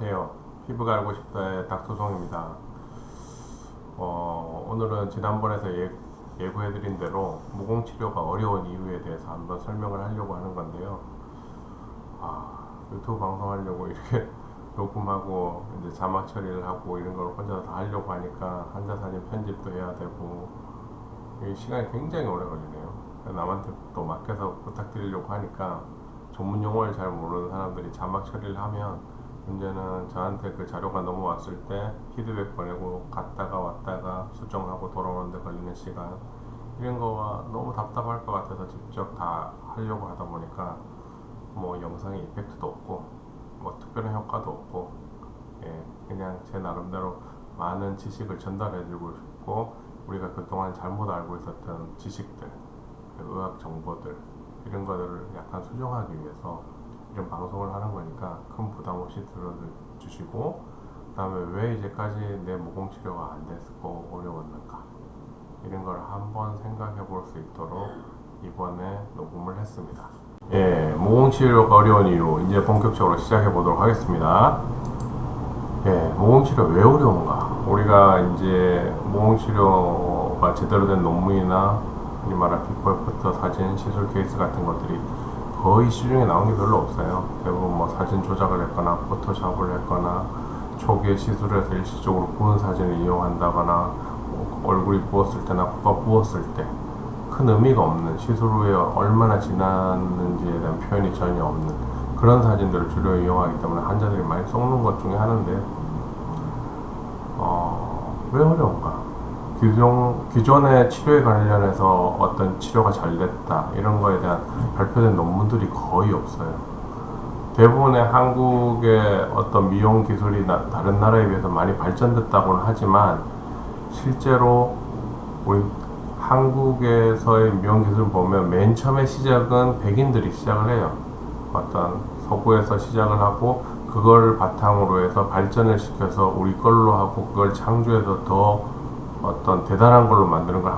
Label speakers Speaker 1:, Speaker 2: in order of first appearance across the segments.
Speaker 1: 안녕하세요. 피부가 알고 싶다의 닥터송입니다. 오늘은 지난번에서 예고해드린 대로 모공치료가 어려운 이유에 대해서 한번 설명을 하려고 하는 건데요. 유튜브 방송하려고 이렇게 녹음하고 이제 자막 처리를 하고 이런 걸 혼자 다 하려고 하니까 환자 사진 편집도 해야 되고 시간이 굉장히 오래 걸리네요. 남한테 또 맡겨서 부탁드리려고 하니까 전문 용어를 잘 모르는 사람들이 자막 처리를 하면 문제는 저한테 그 자료가 넘어왔을 때 피드백 보내고 갔다가 왔다가 수정하고 돌아오는데 걸리는 시간, 이런 거가 너무 답답할 것 같아서 직접 다 하려고 하다 보니까 뭐 영상에 이펙트도 없고 뭐 특별한 효과도 없고, 그냥 제 나름대로 많은 지식을 전달해주고 싶고, 우리가 그동안 잘못 알고 있었던 지식들, 의학 정보들, 이런 것들을 약간 수정하기 위해서 이런 방송을 하는 거니까 큰 부담 없이 들어주시고, 그 다음에 왜 이제까지 내 모공치료가 안 됐고 어려웠는가, 이런 걸 한번 생각해 볼 수 있도록 이번에 녹음을 했습니다. 모공치료가 어려운 이유 이제 본격적으로 시작해 보도록 하겠습니다. 모공치료 왜 어려운가? 우리가 이제 모공치료가 제대로 된 논문이나 흔히 말하는 비포 애프터 사진, 시술 케이스 같은 것들이 거의 시중에 나온 게 별로 없어요. 대부분 뭐 사진 조작을 했거나 포토샵을 했거나 초기에 시술해서 일시적으로 부은 사진을 이용한다거나 얼굴이 부었을 때나 코가 부었을 때 큰 의미가 없는, 시술 후에 얼마나 지났는지에 대한 표현이 전혀 없는 그런 사진들을 주로 이용하기 때문에 환자들이 많이 썩는 것 중에 하나인데, 왜 어려운가? 기존의 치료에 관련해서 어떤 치료가 잘 됐다, 이런 거에 대한 발표된 논문들이 거의 없어요. 대부분의 한국의 어떤 미용 기술이 다른 나라에 비해서 많이 발전됐다고는 하지만, 실제로 우리 한국에서의 미용 기술 보면 맨 처음에 시작은 백인들이 시작을 해요. 어떤 서구에서 시작을 하고 그걸 바탕으로 해서 발전을 시켜서 우리 걸로 하고 그걸 창조해서 더 어떤 대단한 걸로 만드는 걸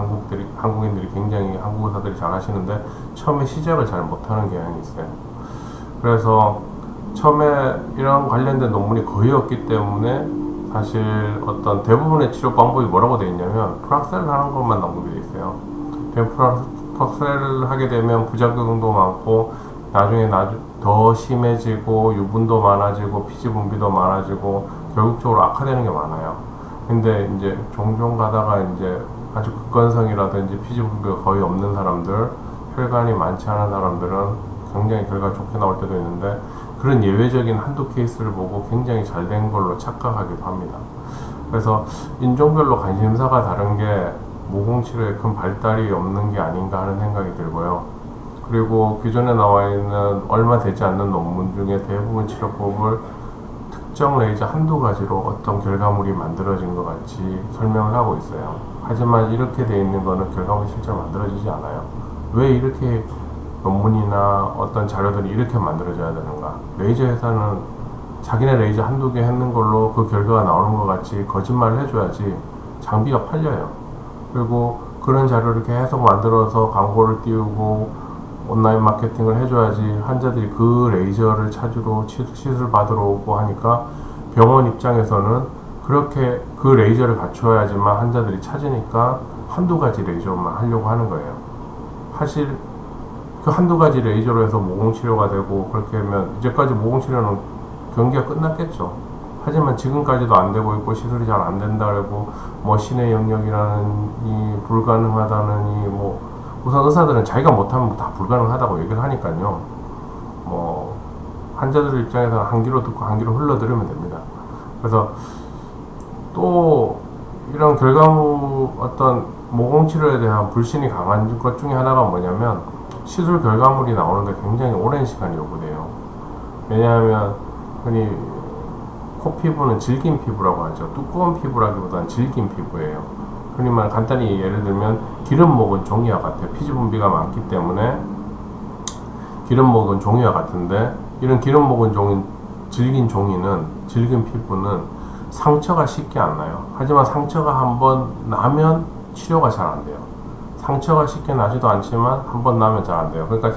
Speaker 1: 한국인들이 굉장히, 한국 의사들이 잘 하시는데 처음에 시작을 잘 못하는 경향이 있어요. 그래서 처음에 이런 관련된 논문이 거의 없기 때문에 사실 어떤 대부분의 치료 방법이 뭐라고 되어 있냐면 프락셀을 하는 것만 언급이 되어 있어요. 프락셀을 하게 되면 부작용도 많고 나중에 더 심해지고 유분도 많아지고 피지 분비도 많아지고 결국적으로 악화되는 게 많아요. 근데 이제 종종 가다가 이제 아주 극건성이라든지 피지 분비가 거의 없는 사람들, 혈관이 많지 않은 사람들은 굉장히 결과가 좋게 나올 때도 있는데, 그런 예외적인 한두 케이스를 보고 굉장히 잘 된 걸로 착각하기도 합니다. 그래서 인종별로 관심사가 다른 게 모공치료에 큰 발달이 없는 게 아닌가 하는 생각이 들고요. 그리고 기존에 나와 있는 얼마 되지 않는 논문 중에 대부분 치료법을 특정 레이저 한두 가지로 어떤 결과물이 만들어진 것 같이 설명을 하고 있어요. 하지만 이렇게 돼 있는 거는 결과물이 실제로 만들어지지 않아요. 왜 이렇게 논문이나 어떤 자료들이 이렇게 만들어져야 되는가? 레이저 회사는 자기네 레이저 한두 개 했는 걸로 그 결과가 나오는 것 같이 거짓말을 해줘야지 장비가 팔려요. 그리고 그런 자료를 계속 만들어서 광고를 띄우고 온라인 마케팅을 해줘야지 환자들이 그 레이저를 찾으러 시술 받으러 오고 하니까, 병원 입장에서는 그렇게 그 레이저를 갖춰야지만 환자들이 찾으니까 한두 가지 레이저만 하려고 하는 거예요. 사실 그 한두 가지 레이저로 해서 모공치료가 되고 그렇게 하면 이제까지 모공치료는 경기가 끝났겠죠. 하지만 지금까지도 안 되고 있고 시술이 잘 안 된다 그러고 뭐 신의 영역이라느니 불가능하다느니, 뭐 우선 의사들은 자기가 못하면 다 불가능하다고 얘기를 하니까요. 뭐 환자들 입장에서는 한 귀로 듣고 한 귀로 흘러들으면 됩니다. 그래서 또 이런 결과물, 어떤 모공치료에 대한 불신이 강한 것 중에 하나가 뭐냐면, 시술 결과물이 나오는데 굉장히 오랜 시간이 요구돼요. 왜냐하면 흔히 코 피부는 질긴 피부라고 하죠. 두꺼운 피부라기보다는 질긴 피부예요. 흔히 말 간단히 예를 들면 기름 먹은 종이와 같아요. 피지 분비가 많기 때문에 기름 먹은 종이와 같은데, 이런 기름 먹은 질긴 피부는 상처가 쉽게 안 나요. 하지만 상처가 한번 나면 치료가 잘 안 돼요. 상처가 쉽게 나지도 않지만 한번 나면 잘 안 돼요. 그러니까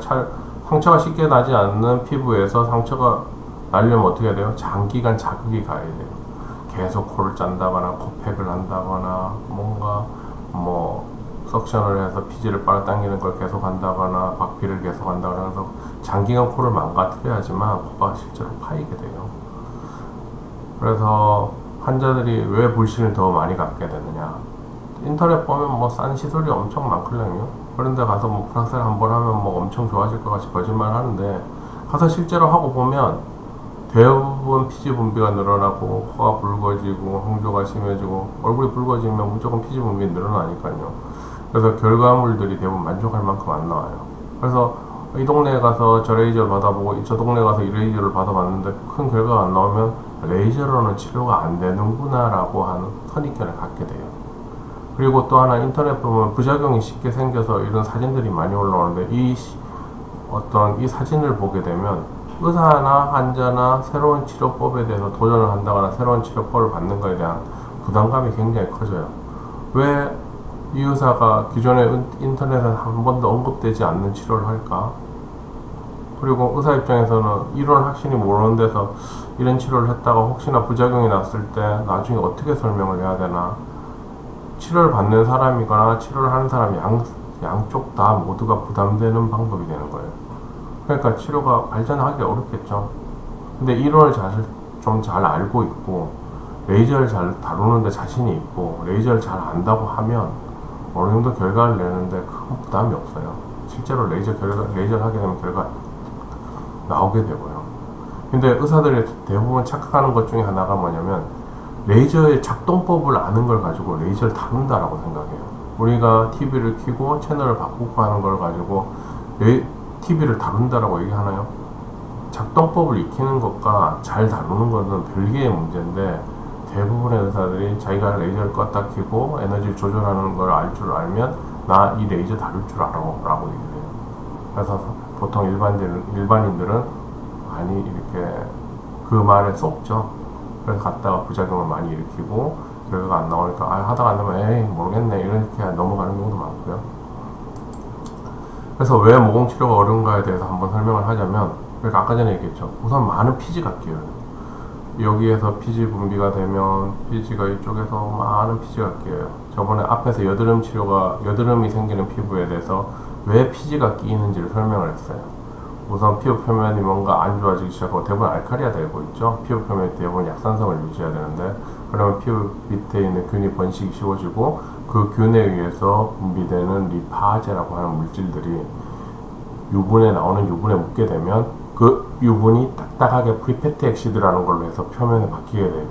Speaker 1: 상처가 쉽게 나지 않는 피부에서 상처가 날려면 어떻게 해야 돼요? 장기간 자극이 가야 돼요. 계속 코를 짠다거나 코팩을 한다거나 뭔가 뭐 석션을 해서 피지를 빨아당기는 걸 계속 한다거나 박피를 계속 한다거나 해서 장기간 코를 망가뜨려야지만 코가 실제로 파이게 돼요. 그래서 환자들이 왜 불신을 더 많이 갖게 되느냐, 인터넷 보면 뭐 싼 시술이 엄청 많거든요. 그런데 가서 뭐 플라셀 한번 하면 뭐 엄청 좋아질 것 같이 거짓말 하는데 가서 실제로 하고 보면 대부분 피지 분비가 늘어나고 코가 붉어지고 홍조가 심해지고 얼굴이 붉어지면 무조건 피지 분비 늘어나니까요. 그래서 결과물들이 대부분 만족할 만큼 안 나와요. 그래서 이 동네에 가서 저 레이저를 받아보고 저 동네에 가서 이 레이저를 받아봤는데 큰 결과가 안 나오면 레이저로는 치료가 안 되는구나 라고 하는 선입견을 갖게 돼요. 그리고 또 하나, 인터넷 보면 부작용이 쉽게 생겨서 이런 사진들이 많이 올라오는데 이 사진을 보게 되면 의사나 환자나 새로운 치료법에 대해서 도전을 한다거나 새로운 치료법을 받는 것에 대한 부담감이 굉장히 커져요. 왜 이 의사가 기존에 인터넷에 한 번도 언급되지 않는 치료를 할까? 그리고 의사 입장에서는 이런 확신이 모르는 데서 이런 치료를 했다가 혹시나 부작용이 났을 때 나중에 어떻게 설명을 해야 되나? 치료를 받는 사람이거나 치료를 하는 사람이 양쪽 다 모두가 부담되는 방법이 되는 거예요. 그러니까 치료가 발전하기 어렵겠죠. 근데 이론을 좀 잘 알고 있고 레이저를 잘 다루는데 자신이 있고 레이저를 잘 안다고 하면 어느 정도 결과를 내는데 큰 부담이 없어요. 실제로 레이저를 하게 되면 결과 나오게 되고요. 근데 의사들이 대부분 착각하는 것 중에 하나가 뭐냐면 레이저의 작동법을 아는 걸 가지고 레이저를 다룬다라고 생각해요. 우리가 TV를 켜고 채널을 바꾸고 하는 걸 가지고 TV를 다룬다라고 얘기하나요? 작동법을 익히는 것과 잘 다루는 것은 별개의 문제인데 대부분의 의사들이 자기가 레이저를 껐다 켜고 에너지를 조절하는 걸 알 줄 알면 나 이 레이저 다룰 줄 알아 라고 얘기해요. 그래서 보통 일반인들은 많이 이렇게 그 말에 속죠. 그래서 갔다가 부작용을 많이 일으키고 결과가 안 나오니까 하다가 안 되면 에이 모르겠네 이렇게 넘어가는 경우도 많고요. 그래서 왜 모공 치료가 어려운가에 대해서 한번 설명을 하자면, 그러니까 아까 전에 얘기했죠. 우선 많은 피지가 끼어요. 여기에서 피지 분비가 되면 피지가 이쪽에서 많은 피지가 끼어요. 저번에 앞에서 여드름이 생기는 피부에 대해서 왜 피지가 끼이는지를 설명을 했어요. 우선 피부 표면이 뭔가 안 좋아지기 시작하고 대부분 알칼리화 되고 있죠. 피부 표면이 대부분 약산성을 유지해야 되는데 그러면 피부 밑에 있는 균이 번식이 쉬워지고 그 균에 의해서 분비되는 리파제라고 하는 물질들이 유분에 나오는 유분에 묻게 되면 그 유분이 딱딱하게 프리패티 엑시드라는 걸로 해서 표면에 박히게 돼요.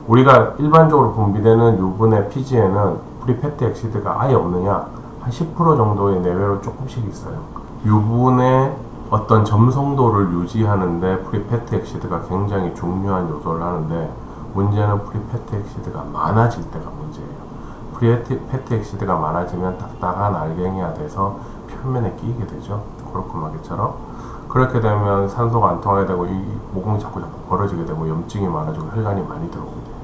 Speaker 1: 우리가 일반적으로 분비되는 유분의 피지에는 프리패티 엑시드가 아예 없느냐? 한 10% 정도의 내외로 조금씩 있어요. 유분의 어떤 점성도를 유지하는데 프리패티 엑시드가 굉장히 중요한 요소를 하는데 문제는 프리패티 엑시드가 많아질 때가 문제예요. 프리패티 엑시드가 많아지면 딱딱한 알갱이가 돼서 표면에 끼게 되죠. 코르크마개처럼. 그렇게 되면 산소가 안 통하게 되고 이 모공이 자꾸 벌어지게 되고 염증이 많아지고 혈관이 많이 들어오게 돼요.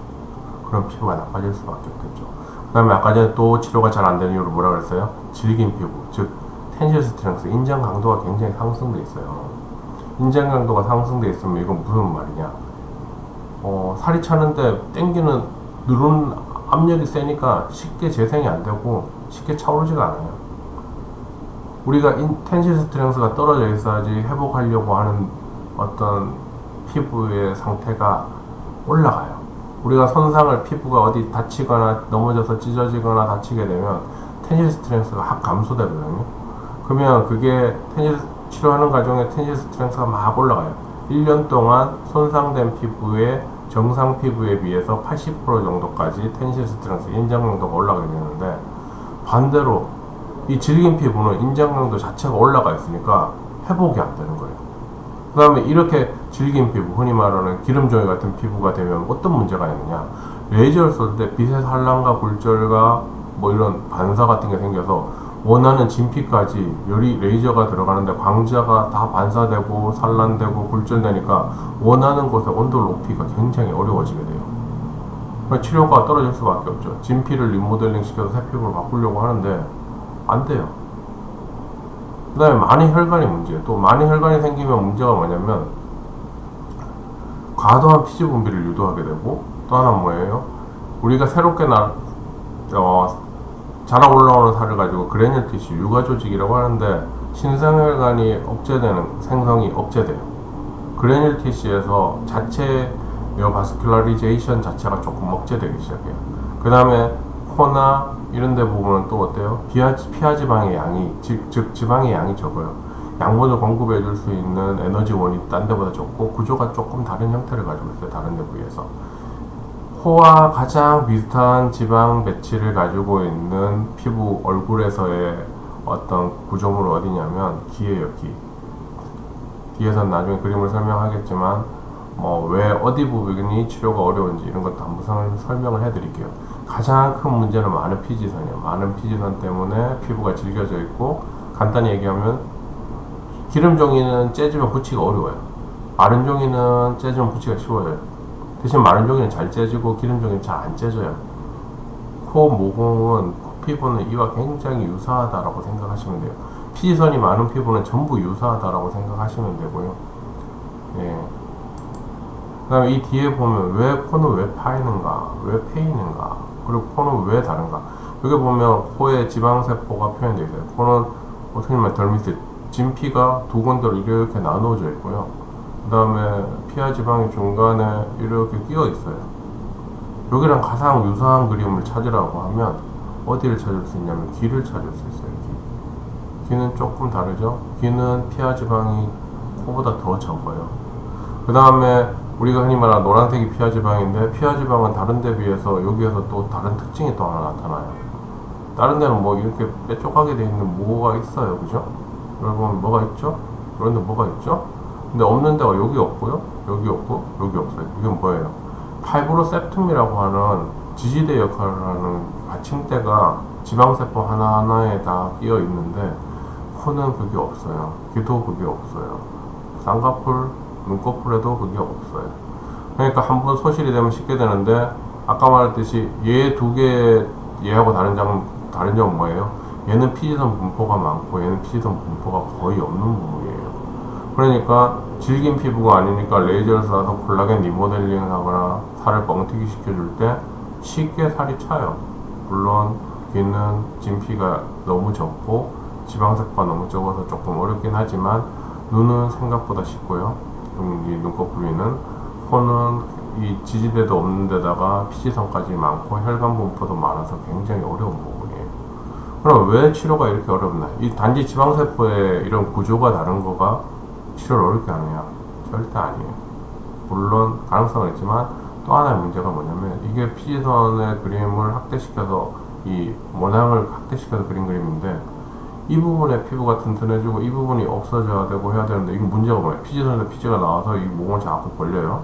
Speaker 1: 그럼 피부가 나빠질 수밖에 없겠죠. 그 다음에 아까 전에 또 치료가 잘 안 되는 이유로 뭐라 그랬어요? 질긴 피부, 즉 텐실 스트렝스, 인장 강도가 굉장히 상승돼 있어요. 인장 강도가 상승돼 있으면 이건 무슨 말이냐? 살이 차는데 누르는 압력이 세니까 쉽게 재생이 안 되고 쉽게 차오르지가 않아요. 우리가 텐실 스트렝스가 떨어져 있어야지 회복하려고 하는 어떤 피부의 상태가 올라가요. 우리가 피부가 어디 다치거나 넘어져서 찢어지거나 다치게 되면 텐실 스트렝스가 확 감소되거든요. 그러면 그게 치료하는 과정에 텐실 스트렝스가 막 올라가요. 1년 동안 손상된 피부의 정상 피부에 비해서 80% 정도까지 텐실 스트렝스, 인장 강도가 올라가게 되는데 반대로 이 질긴 피부는 인장 강도 자체가 올라가 있으니까 회복이 안 되는 거예요. 그 다음에 이렇게 질긴 피부, 흔히 말하는 기름종이 같은 피부가 되면 어떤 문제가 있느냐? 레이저를 쏠 때 빛의 산란과 굴절과 뭐 이런 반사 같은 게 생겨서 원하는 진피까지 레이저가 들어가는데 광자가 다 반사되고 산란되고 굴절되니까 원하는 곳에 온도를 높이기가 굉장히 어려워지게 돼요. 그러니까 치료가 떨어질 수밖에 없죠. 진피를 리모델링 시켜서 새 피부를 바꾸려고 하는데 안 돼요. 그 다음에 많이 혈관이 문제예요. 또 많이 혈관이 생기면 문제가 뭐냐면 과도한 피지 분비를 유도하게 되고, 또 하나 뭐예요? 우리가 새롭게 자라 올라오는 살을 가지고 그래뉴 티슈, 유가 조직이라고 하는데 신생혈관이 억제되는 생성이 억제돼요. 그래뉴 티슈에서 자체 바스큘라리제이션 자체가 조금 억제되기 시작해요. 그 다음에 코나 이런 데 보면 또 어때요? 피하지방의 양이, 즉 지방의 양이 적어요. 양분을 공급해 줄 수 있는 에너지원이 딴 데보다 적고 구조가 조금 다른 형태를 가지고 있어요. 다른 데 비해서. 코와 가장 비슷한 지방 배치를 가지고 있는 피부 얼굴에서의 어떤 구조물 어디냐면 귀예요. 귀. 뒤에서는 나중에 그림을 설명하겠지만 왜 어디 부분이 치료가 어려운지 이런 것도 한번 설명을 해드릴게요. 가장 큰 문제는 많은 피지선이에요. 많은 피지선 때문에 피부가 질겨져 있고, 간단히 얘기하면 기름 종이는 째지면 붙이기가 어려워요. 마른 종이는 째지면 붙이기가 쉬워요. 대신 마른 종이는 잘 째지고 기름 종이는 잘 안 째져요. 코 모공은 코 피부는 이와 굉장히 유사하다라고 생각하시면 돼요. 피지선이 많은 피부는 전부 유사하다라고 생각하시면 되고요. 예. 그 다음에 이 뒤에 보면 왜 코는 왜 파이는가, 왜 패이는가, 그리고 코는 왜 다른가. 여기 보면 코에 지방세포가 표현되어 있어요. 코는 어떻게 보면 덜 밑에 진피가 두 군데로 이렇게 나누어져 있고요. 그 다음에 피하 지방이 중간에 이렇게 끼어 있어요. 여기랑 가장 유사한 그림을 찾으라고 하면 어디를 찾을 수 있냐면 귀를 찾을 수 있어요. 귀는 조금 다르죠. 귀는 피하 지방이 코보다 더 적어요. 그 다음에 우리가 흔히 말하는 노란색이 피하 지방인데, 피하 지방은 다른 데 비해서 여기에서 또 다른 특징이 또 하나 나타나요. 다른 데는 뭐 이렇게 빼쪽하게 되어 있는 뭐가 있어요. 그죠? 여러분 뭐가 있죠? 그런데 뭐가 있죠? 근데 없는 데가 여기 없고요. 여기 없고 여기 없어요. 이건 뭐예요? 파이브로셉툼이라고 하는 지지대 역할을 하는 받침대가 지방세포 하나하나에 다 끼어 있는데, 코는 그게 없어요. 귀도 그게 없어요. 쌍꺼풀, 눈꺼풀에도 그게 없어요. 그러니까 한번 소실이 되면 쉽게 되는데, 아까 말했듯이 얘 두 개, 얘하고 다른 점은 뭐예요? 얘는 피지선 분포가 많고 얘는 피지선 분포가 거의 없는 부분이에요. 그러니까 질긴 피부가 아니니까 레이저를 쏴서 콜라겐 리모델링을 하거나 살을 뻥튀기 시켜줄 때 쉽게 살이 차요. 물론 귀는 진피가 너무 적고 지방세포가 너무 적어서 조금 어렵긴 하지만, 눈은 생각보다 쉽고요. 이 눈꺼풀 위는, 코는 이 지지대도 없는 데다가 피지선까지 많고 혈관 분포도 많아서 굉장히 어려운 부분이에요. 그럼 왜 치료가 이렇게 어렵나? 이 단지 지방세포의 이런 구조가 다른 거가 치료를 어렵게 하느냐? 절대 아니에요. 물론 가능성은 있지만, 또 하나의 문제가 뭐냐면 이게 피지선의 그림을 확대시켜서 이 모낭을 확대시켜서 그린 그림인데, 이 부분에 피부가 튼튼해지고 이 부분이 없어져야 되고 해야 되는데, 이거 문제가 뭐예요? 피지선에서 피지가 나와서 이 모공을 자꾸 벌려요.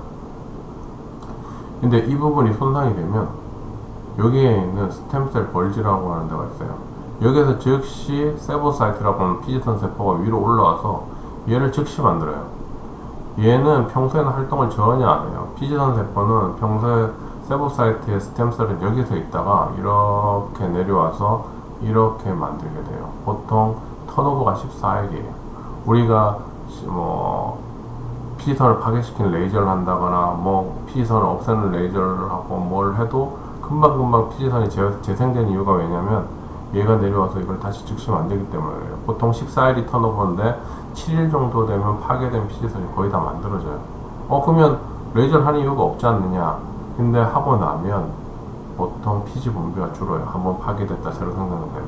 Speaker 1: 근데 이 부분이 손상이 되면 여기에 있는 스템셀 벌지라고 하는 데가 있어요. 여기에서 즉시 세보사이트라고 하는 피지선 세포가 위로 올라와서 얘를 즉시 만들어요. 얘는 평소에는 활동을 전혀 안 해요. 피지선 세포는 평소에 세보사이트의 스템셀은 여기서 있다가 이렇게 내려와서 이렇게 만들게 돼요. 보통 턴오버가 14일이에요. 우리가 피지선을 파괴시키는 레이저를 한다거나 피지선을 없애는 레이저를 하고 뭘 해도 금방금방 피지선이 재생되는 이유가 왜냐면 얘가 내려와서 이걸 다시 즉시 만들기 때문이에요. 보통 14일이 턴오버인데 7일 정도 되면 파괴된 피지선이 거의 다 만들어져요. 그러면 레이저를 하는 이유가 없지 않느냐? 근데 하고 나면 보통 피지 분비가 줄어요. 한번 파괴됐다 새로 생성되면.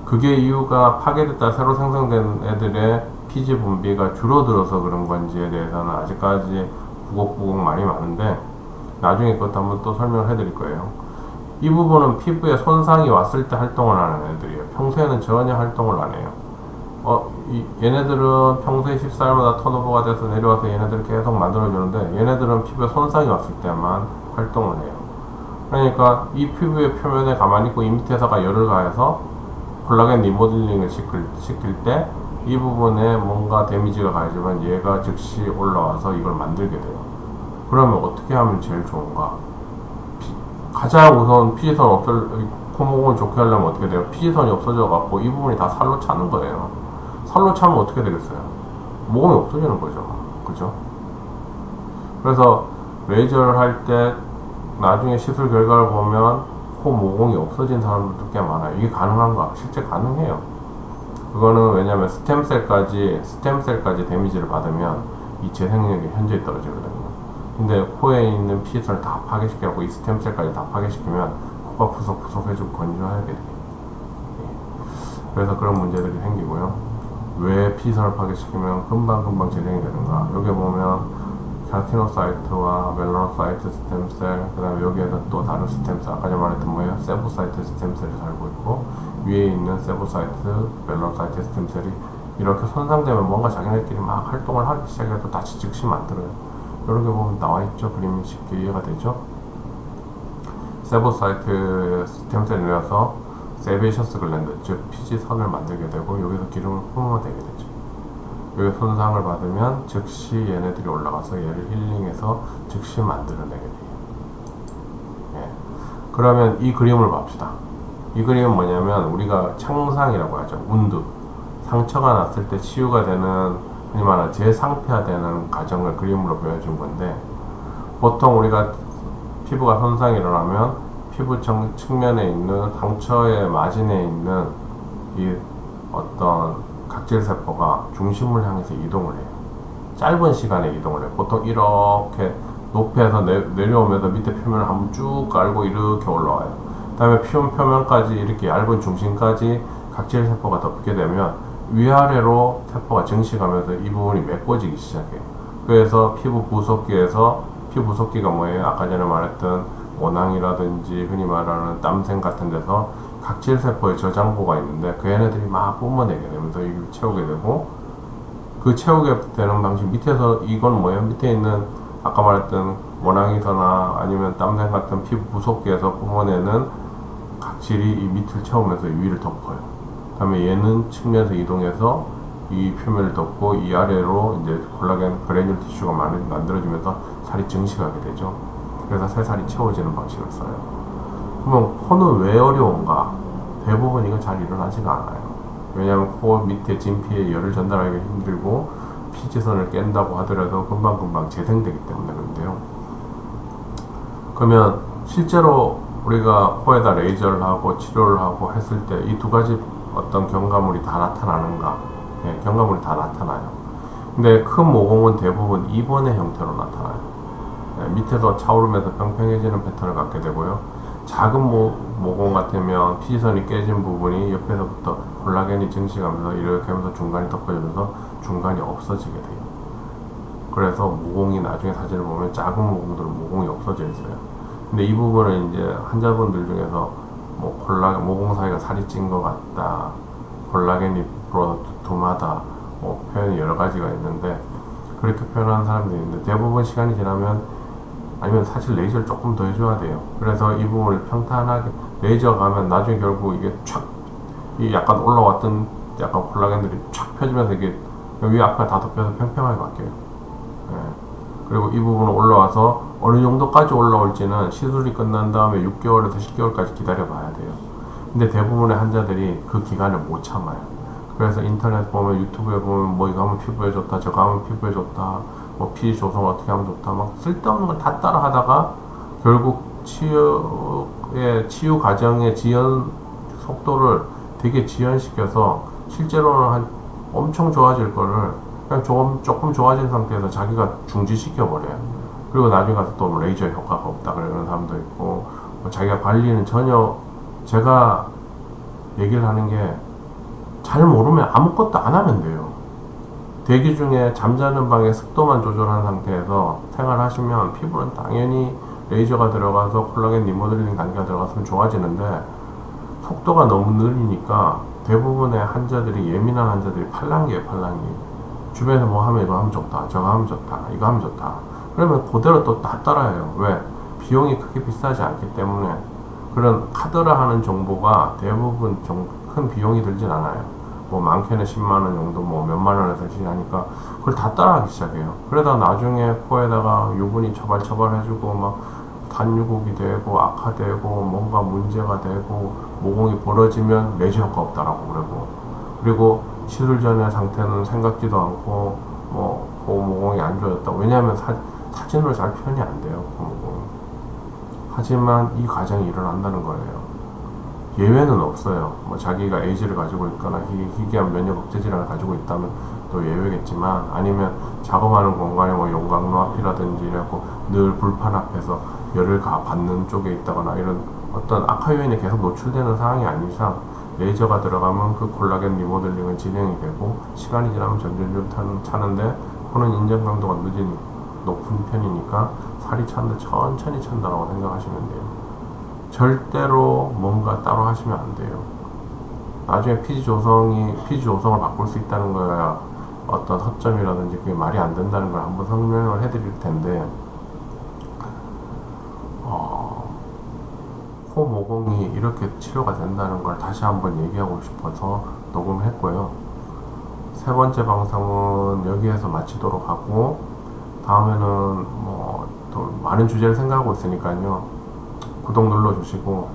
Speaker 1: 그게 이유가 파괴됐다 새로 생성된 애들의 피지 분비가 줄어들어서 그런 건지에 대해서는 아직까지 부곡부곡 말이 많은데, 나중에 그것도 한번 또 설명을 해드릴 거예요. 이 부분은 피부에 손상이 왔을 때 활동을 하는 애들이에요. 평소에는 전혀 활동을 안 해요. 얘네들은 평소에 14일마다 턴오버가 돼서 내려와서 얘네들을 계속 만들어주는데, 얘네들은 피부에 손상이 왔을 때만 활동을 해요. 그러니까 이 피부의 표면에 가만히 있고 이 밑에서가 열을 가해서 콜라겐 리모델링을 시킬 때 이 부분에 뭔가 데미지가 가해지면 얘가 즉시 올라와서 이걸 만들게 돼요. 그러면 어떻게 하면 제일 좋은가? 가장 우선 피지선 코모공을 좋게 하려면 어떻게 돼요? 피지선이 없어져 갖고 이 부분이 다 살로 차는 거예요. 살로 차면 어떻게 되겠어요? 모공이 없어지는 거죠. 그죠? 그래서 레이저를 할 때 나중에 시술 결과를 보면 코 모공이 없어진 사람들도 꽤 많아요. 이게 가능한가? 실제 가능해요. 그거는 왜냐면 스템셀까지 데미지를 받으면 이 재생력이 현저히 떨어지거든요. 근데 코에 있는 피지선을 다 파괴시키고 이 스템셀까지 다 파괴시키면 코가 푸석푸석해지고 건조하게 돼요. 그래서 그런 문제들이 생기고요. 왜 피지선을 파괴시키면 금방금방 재생이 되는가? 여기 보면 케라티노사이트와 멜라노사이트 스템셀, 그 다음에 여기에는 또 다른 스템셀, 아까 전에 말했던 뭐예요? 세보사이트 스템셀이 살고 있고, 위에 있는 세보사이트, 멜라노사이트 스템셀이 이렇게 손상되면 뭔가 자기네끼리 막 활동을 하기 시작해도 다시 즉시 만들어요. 이렇게 보면 나와있죠? 그림이 쉽게 이해가 되죠? 세보사이트 스템셀이 내려서 세베이셔스 글랜드, 즉 피지선을 만들게 되고 여기서 기름을 뿜어내게 되죠. 여기 손상을 받으면 즉시 얘네들이 올라가서 얘를 힐링해서 즉시 만들어내게 돼요. 예. 그러면 이 그림을 봅시다. 이 그림은 뭐냐면 우리가 창상이라고 하죠. 운드. 상처가 났을 때 치유가 되는, 흔히 말하는 재상태화되는 과정을 그림으로 보여준 건데, 보통 우리가 피부가 손상이 일어나면 피부 측면에 있는 상처의 마진에 있는 이 어떤 각질세포가 중심을 향해서 이동을 해요. 짧은 시간에 이동을 해요. 보통 이렇게 높이에서 내려오면서 밑에 표면을 한번 쭉 깔고 이렇게 올라와요. 그 다음에 표면까지 이렇게 얇은 중심까지 각질세포가 덮게 되면 위아래로 세포가 증식하면서 이 부분이 메꿔지기 시작해요. 그래서 피부 부속기가 뭐예요? 아까 전에 말했던 원앙이라든지 흔히 말하는 땀샘 같은 데서 각질세포의 저장고가 있는데 그 얘네들이 막 뿜어내게 되면서 이걸 채우게 되고, 그 채우게 되는 방식 밑에서 이건 뭐예요? 밑에 있는 아까 말했던 원앙이서나 아니면 땀샘 같은 피부 부속기에서 뿜어내는 각질이 이 밑을 채우면서 위를 덮어요. 그 다음에 얘는 측면에서 이동해서 이 표면을 덮고 이 아래로 이제 콜라겐 그래뉼 티슈가 만들어지면서 살이 증식하게 되죠. 그래서 새살이 채워지는 방식을 써요. 그러면 코는 왜 어려운가? 대부분 이건 잘 일어나지가 않아요. 왜냐하면 코 밑에 진피에 열을 전달하기가 힘들고 피지선을 깬다고 하더라도 금방금방 재생되기 때문에 그런데요. 그러면 실제로 우리가 코에다 레이저를 하고 치료를 하고 했을 때 이 두 가지 어떤 경과물이 다 나타나는가? 네, 경과물이 다 나타나요. 근데 큰 모공은 대부분 입원의 형태로 나타나요. 네, 밑에서 차오르면서 평평해지는 패턴을 갖게 되고요. 작은 모공 같으면 피지선이 깨진 부분이 옆에서부터 콜라겐이 증식하면서 이렇게 하면서 중간이 덮어지면서 중간이 없어지게 돼요. 그래서 모공이 나중에 사진을 보면 작은 모공들은 모공이 없어져 있어요. 근데 이 부분은 이제 환자분들 중에서 뭐 모공 사이가 살이 찐 것 같다, 콜라겐이 두툼하다, 뭐 표현이 여러 가지가 있는데 그렇게 표현하는 사람들이 있는데 대부분 시간이 지나면 아니면 사실 레이저를 조금 더 해줘야 돼요. 그래서 이 부분을 평탄하게 레이저 가면 나중에 결국 이게 이 약간 올라왔던 약간 콜라겐들이 촥 펴지면서 이게 위 앞에 다 덮여서 평평하게 바뀌어요. 예. 그리고 이 부분은 올라와서 어느 정도까지 올라올지는 시술이 끝난 다음에 6개월에서 10개월까지 기다려 봐야 돼요. 근데 대부분의 환자들이 그 기간을 못 참아요. 그래서 인터넷 보면, 유튜브에 보면 뭐 이거 하면 피부에 좋다, 저거 하면 피부에 좋다, 뭐 피지 조성 어떻게 하면 좋다, 막 쓸데없는 걸 다 따라 하다가 결국 치유 과정의 지연 속도를 되게 지연시켜서 실제로는 한 엄청 좋아질 거를 그냥 조금 좋아진 상태에서 자기가 중지시켜 버려요. 그리고 나중에 가서 또 레이저 효과가 없다 그러는 사람도 있고, 뭐 자기가 관리는 전혀, 제가 얘기를 하는 게 잘 모르면 아무것도 안 하면 돼요. 대기 중에 잠자는 방에 습도만 조절한 상태에서 생활하시면 피부는 당연히 레이저가 들어가서 콜라겐 리모델링 단계가 들어갔으면 좋아지는데 속도가 너무 느리니까 대부분의 환자들이, 예민한 환자들이 팔랑귀에 팔랑귀. 주변에서 뭐 하면 이거 하면 좋다, 저거 하면 좋다, 이거 하면 좋다. 그러면 그대로 또 다 따라해요. 왜? 비용이 크게 비싸지 않기 때문에. 그런 카드라 하는 정보가 대부분 큰 비용이 들진 않아요. 뭐 많게는 10만원 정도, 뭐 몇만 원에서 시작하니까 그걸 다 따라하기 시작해요. 그러다 나중에 코에다가 유분이 처발처발 해주고 막 단유국이 되고 악화되고 뭔가 문제가 되고 모공이 벌어지면 레이저 효과 없다라고 그러고, 그리고 시술 전의 상태는 생각지도 않고 뭐 모공이 안 좋아졌다. 왜냐하면 사진으로 잘 표현이 안 돼요. 하지만 이 과정이 일어난다는 거예요. 예외는 없어요. 뭐 자기가 에이즈를 가지고 있거나 희귀한 면역 억제 질환을 가지고 있다면 또 예외겠지만, 아니면 작업하는 공간에 뭐 용광로 앞이라든지 이래갖고 늘 불판 앞에서 열을 받는 쪽에 있다거나 이런 어떤 악화 요인에 계속 노출되는 상황이 아닌 이상 레이저가 들어가면 그 콜라겐 리모델링은 진행이 되고 시간이 지나면 점점 차는데, 그는 인정 강도가 높은 편이니까 살이 차는데 천천히 찬다고 생각하시면 돼요. 절대로 뭔가 따로 하시면 안 돼요. 나중에 피지 조성을 바꿀 수 있다는 거야 어떤 허점이라든지 그게 말이 안 된다는 걸 한번 설명을 해드릴 텐데, 코 모공이 이렇게 치료가 된다는 걸 다시 한번 얘기하고 싶어서 녹음했고요. 세 번째 방송은 여기에서 마치도록 하고, 다음에는 뭐 또 많은 주제를 생각하고 있으니까요. 구독 눌러주시고,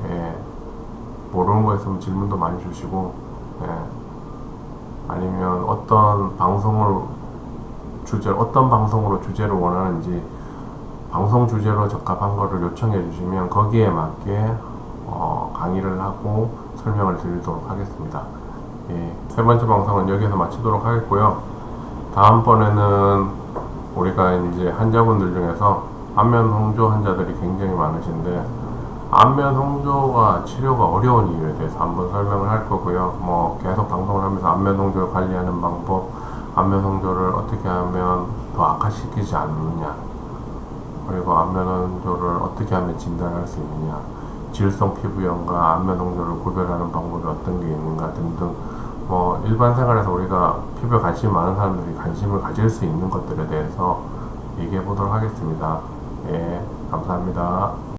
Speaker 1: 예, 모르는 거 있으면 질문도 많이 주시고, 예, 아니면 어떤 방송으로 주제를 원하는지 방송 주제로 적합한 거를 요청해 주시면 거기에 맞게 강의를 하고 설명을 드리도록 하겠습니다. 예, 세 번째 방송은 여기서 마치도록 하겠고요. 다음번에는 우리가 이제 환자분들 중에서 안면 홍조 환자들이 굉장히 많으신데, 안면 홍조가 치료가 어려운 이유에 대해서 한번 설명을 할 거고요. 뭐 계속 방송을 하면서 안면 홍조를 관리하는 방법, 안면 홍조를 어떻게 하면 더 악화시키지 않느냐, 그리고 안면 홍조를 어떻게 하면 진단할 수 있느냐, 질성 피부염과 안면 홍조를 구별하는 방법이 어떤 게 있는가 등등, 뭐 일반 생활에서 우리가 피부에 관심이 많은 사람들이 관심을 가질 수 있는 것들에 대해서 얘기해 보도록 하겠습니다. 예, 감사합니다.